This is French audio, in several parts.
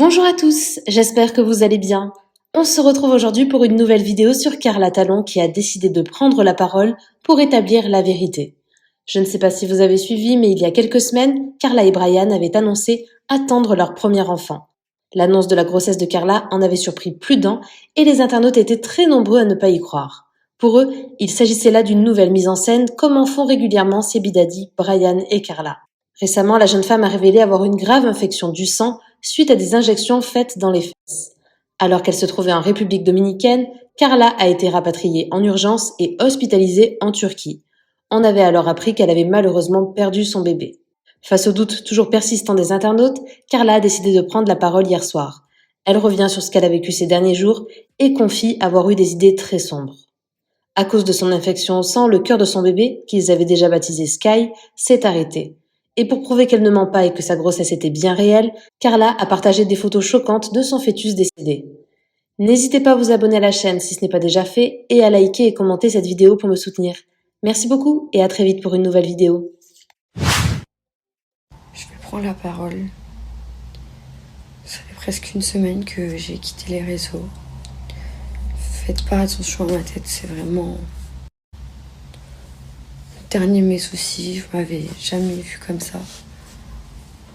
Bonjour à tous, j'espère que vous allez bien. On se retrouve aujourd'hui pour une nouvelle vidéo sur Carla Talon qui a décidé de prendre la parole pour établir la vérité. Je ne sais pas si vous avez suivi, mais il y a quelques semaines, Carla et Brian avaient annoncé attendre leur premier enfant. L'annonce de la grossesse de Carla en avait surpris plus d'un et les internautes étaient très nombreux à ne pas y croire. Pour eux, il s'agissait là d'une nouvelle mise en scène comme en font régulièrement ses bidadis Brian et Carla. Récemment, la jeune femme a révélé avoir une grave infection du sang suite à des injections faites dans les fesses. Alors qu'elle se trouvait en République dominicaine, Carla a été rapatriée en urgence et hospitalisée en Turquie. On avait alors appris qu'elle avait malheureusement perdu son bébé. Face aux doutes toujours persistants des internautes, Carla a décidé de prendre la parole hier soir. Elle revient sur ce qu'elle a vécu ces derniers jours et confie avoir eu des idées très sombres. À cause de son infection au sang, le cœur de son bébé, qu'ils avaient déjà baptisé Sky, s'est arrêté. Et pour prouver qu'elle ne ment pas et que sa grossesse était bien réelle, Carla a partagé des photos choquantes de son fœtus décédé. N'hésitez pas à vous abonner à la chaîne si ce n'est pas déjà fait et à liker et commenter cette vidéo pour me soutenir. Merci beaucoup et à très vite pour une nouvelle vidéo. Je vais prendre la parole. Ça fait presque une semaine que j'ai quitté les réseaux. Faites pas attention à ma tête, c'est vraiment le dernier de mes soucis. Je m'avais jamais vu comme ça.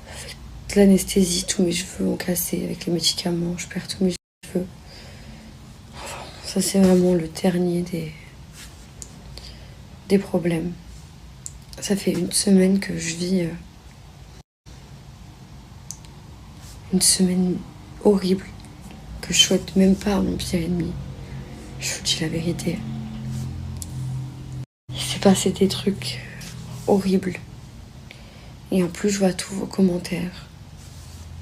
Avec de l'anesthésie, tous mes cheveux ont cassé avec les médicaments, je perds tous mes cheveux. Enfin, ça c'est vraiment le dernier des problèmes. Ça fait une semaine que je vis une semaine horrible que je souhaite même pas à mon pire ennemi. Je vous dis la vérité. Il s'est passé des trucs horribles. Et en plus, je vois tous vos commentaires.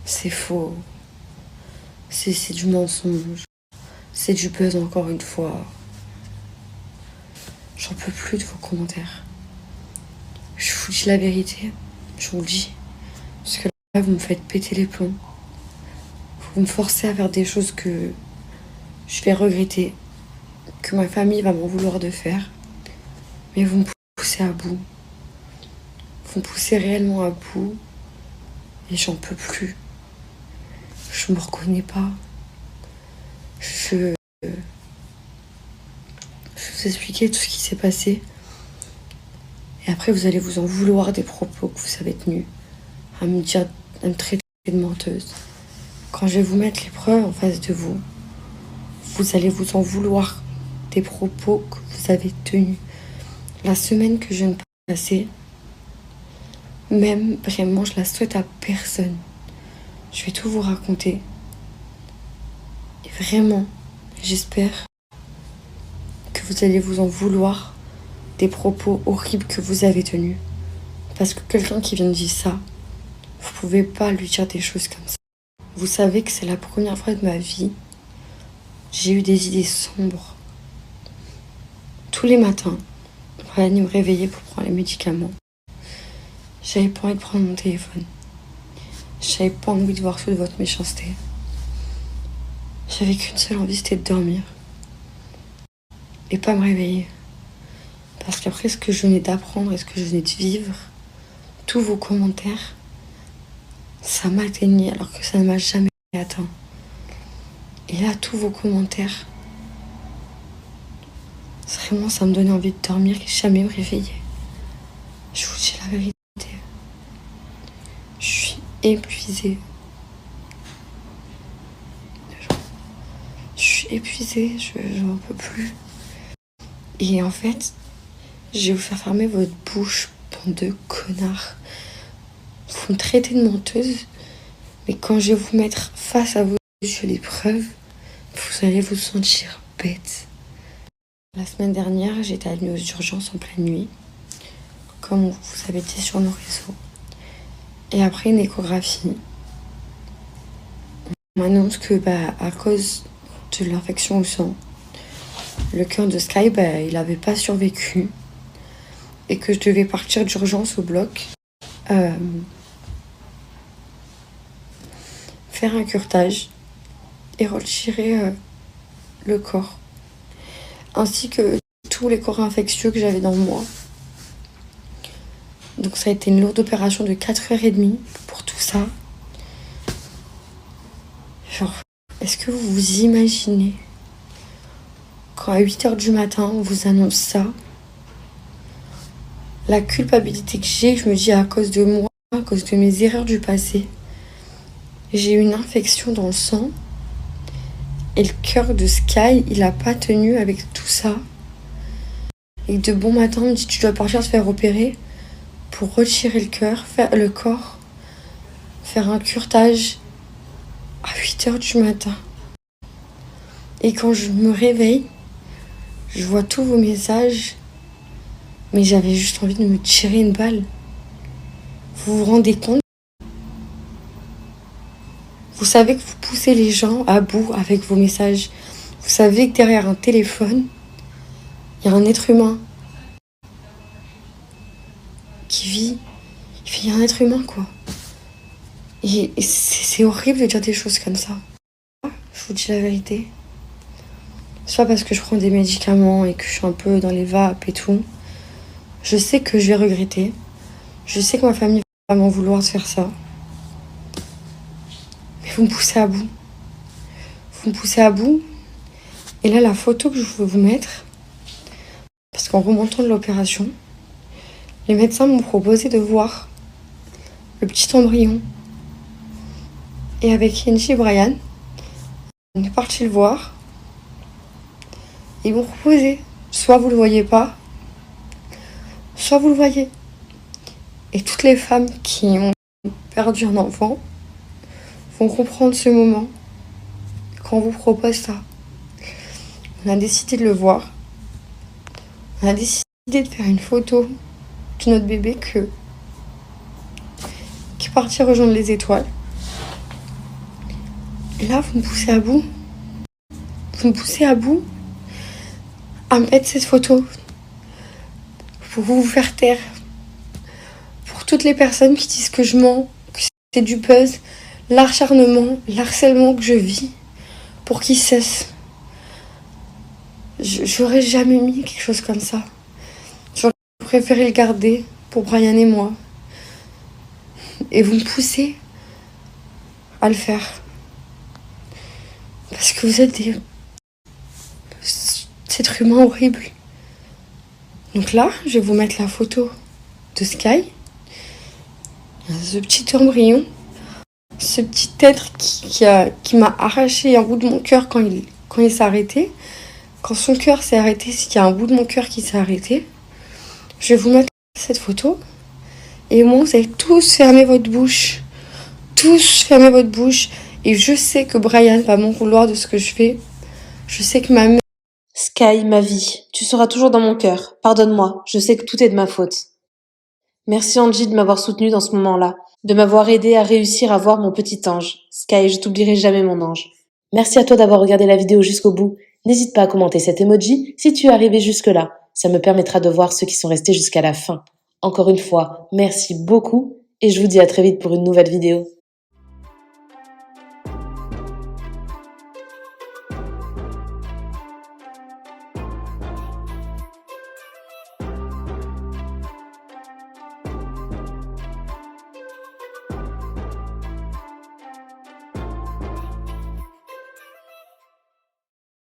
C'est faux. C'est du mensonge. C'est du buzz encore une fois. J'en peux plus de vos commentaires. Je vous dis la vérité. Je vous le dis. Parce que là, vous me faites péter les plombs. Vous me forcez à faire des choses que je vais regretter. Que ma famille va m'en vouloir de faire. Mais vous me poussez à bout. Vous me poussez réellement à bout. Et j'en peux plus. Je me reconnais pas. Je vais vous expliquer tout ce qui s'est passé. Et après, vous allez vous en vouloir des propos que vous avez tenus. À me dire, à me traiter de menteuse. Quand je vais vous mettre les preuves en face de vous, vous allez vous en vouloir des propos que vous avez tenus. La semaine que je viens de passer, même vraiment, je la souhaite à personne. Je vais tout vous raconter. Et vraiment, j'espère que vous allez vous en vouloir des propos horribles que vous avez tenus. Parce que quelqu'un qui vient de dire ça, vous pouvez pas lui dire des choses comme ça. Vous savez que c'est la première fois de ma vie, j'ai eu des idées sombres. Tous les matins, Brian me réveillait pour prendre les médicaments. J'avais pas envie de prendre mon téléphone. J'avais pas envie de voir toute votre méchanceté. J'avais qu'une seule envie, c'était de dormir. Et pas me réveiller. Parce qu'après ce que je venais d'apprendre et ce que je venais de vivre, tous vos commentaires, ça m'atteignait alors que ça ne m'a jamais atteint. Et là, tous vos commentaires, vraiment, ça me donnait envie de dormir et jamais me réveiller. Je vous dis la vérité. Je suis épuisée. Je suis épuisée, je n'en peux plus. Et en fait, je vais vous faire fermer votre bouche, bande de connards. Vous me traitez de menteuse, mais quand je vais vous mettre face à vos yeux les preuves, vous allez vous sentir bête. La semaine dernière, j'étais admise aux urgences en pleine nuit, comme vous avez dit sur nos réseaux. Et après une échographie, on m'annonce que à cause de l'infection au sang, le cœur de Sky, il n'avait pas survécu et que je devais partir d'urgence au bloc, faire un curetage et retirer le corps, ainsi que tous les corps infectieux que j'avais dans moi. Donc ça a été une lourde opération de 4h30 pour tout ça. Genre, est-ce que vous vous imaginez quand à 8h du matin, on vous annonce ça? La culpabilité que j'ai, je me dis à cause de moi, à cause de mes erreurs du passé, j'ai eu une infection dans le sang et le cœur de Sky, il a pas tenu avec tout ça. Et de bon matin, on me dit tu dois partir te faire opérer pour retirer le cœur, faire le corps, faire un curetage à 8h du matin. Et quand je me réveille, je vois tous vos messages, mais j'avais juste envie de me tirer une balle. Vous vous rendez compte? Vous savez que vous poussez les gens à bout avec vos messages. Vous savez que derrière un téléphone, il y a un être humain qui vit. Il y a un être humain, quoi. Et c'est horrible de dire des choses comme ça. Je vous dis la vérité. C'est pas parce que je prends des médicaments et que je suis un peu dans les vapes et tout. Je sais que je vais regretter. Je sais que ma famille va m'en vouloir de faire ça. Mais vous me poussez à bout. Vous me poussez à bout. Et là, la photo que je veux vous mettre, parce qu'en remontant de l'opération, les médecins m'ont proposé de voir le petit embryon. Et avec Kenji et Brian, on est parti le voir. Ils m'ont proposé, soit vous le voyez pas, soit vous le voyez. Et toutes les femmes qui ont perdu un enfant vont comprendre ce moment quand on vous propose ça. On a décidé de le voir. On a décidé de faire une photo de notre bébé qui est parti rejoindre les étoiles. Et là, vous me poussez à bout. Vous me poussez à bout à mettre cette photo pour vous faire taire. Pour toutes les personnes qui disent que je mens, que c'est du buzz, l'acharnement, l'harcèlement que je vis, pour qu'ils cessent. J'aurais jamais mis quelque chose comme ça. J'aurais préféré le garder pour Brian et moi. Et vous me poussez à le faire. Parce que vous êtes des êtres humains horribles. Donc là, je vais vous mettre la photo de Sky. Ce petit embryon. Ce petit être qui m'a arraché un bout de mon cœur quand il s'est arrêté. Quand son cœur s'est arrêté, c'est qu'il y a un bout de mon cœur qui s'est arrêté. Je vais vous mettre cette photo. Et moi, vous allez tous fermer votre bouche. Tous fermer votre bouche. Et je sais que Brian va m'en vouloir de ce que je fais. Je sais que ma mère... Sky, ma vie, tu seras toujours dans mon cœur. Pardonne-moi, je sais que tout est de ma faute. Merci Angie de m'avoir soutenue dans ce moment-là, de m'avoir aidé à réussir à voir mon petit ange. Sky, je t'oublierai jamais mon ange. Merci à toi d'avoir regardé la vidéo jusqu'au bout. N'hésite pas à commenter cet emoji si tu es arrivé jusque-là. Ça me permettra de voir ceux qui sont restés jusqu'à la fin. Encore une fois, merci beaucoup et je vous dis à très vite pour une nouvelle vidéo.